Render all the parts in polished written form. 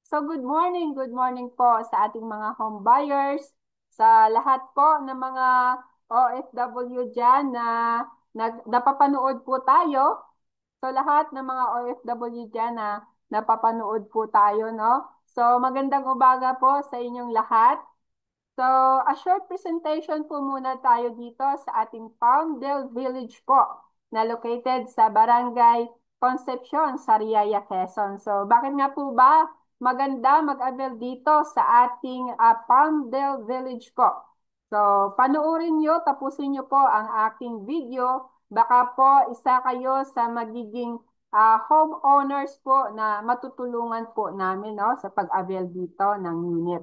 So good morning po sa ating mga home buyers, sa lahat po ng mga OFW dyan na napapanood po tayo. So lahat ng mga OFW dyan na napapanood po tayo, no? So magandang umaga po sa inyong lahat. So, a short presentation po muna tayo dito sa ating Palmdale Village po na located sa Barangay Concepcion, Sariaya, Quezon. So, bakit nga po ba maganda mag-avail dito sa ating Palmdale Village po? So, panoorin nyo, tapusin nyo po ang aking video. Baka po isa kayo sa magiging homeowners po na matutulungan po namin no, sa pag-avail dito ng unit.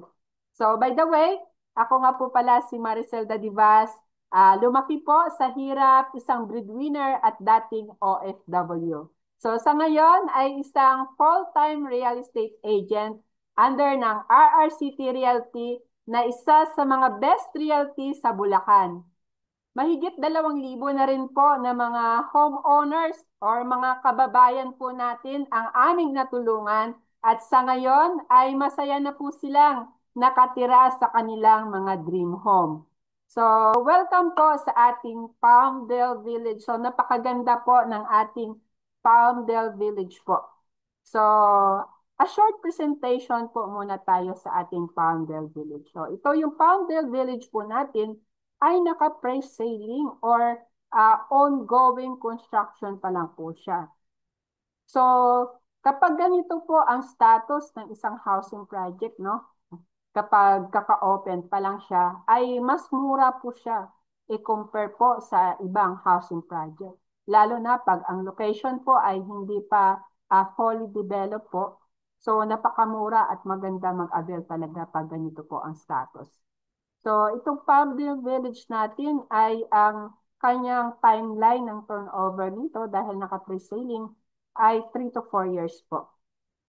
So, by the way, ako nga po pala si Maricel Dadivas. Lumaki po sa hirap, isang breadwinner at dating OFW. So sa ngayon ay isang full-time real estate agent under ng RRCT Realty na isa sa mga best realty sa Bulacan. Mahigit 2,000 na rin po na mga homeowners or mga kababayan po natin ang aming natulungan at sa ngayon ay masaya na po silang nakatira sa kanilang mga dream home. So, welcome po sa ating Palmdale Village. So, napakaganda po ng ating Palmdale Village po. So, a short presentation po muna tayo sa ating Palmdale Village. So, ito yung Palmdale Village po natin ay naka-pre-sailing or ongoing construction pa lang po siya. So, kapag ganito po ang status ng isang housing project, no? Kapag kaka-open pa lang siya, ay mas mura po siya i-compare po sa ibang housing project. Lalo na pag ang location po ay hindi pa fully developed po. So, napakamura at maganda mag-avail talaga pag ganito po ang status. So, itong Palmdale Village natin ay ang kanyang timeline ng turnover nito dahil naka-pre-selling ay 3 to 4 years po.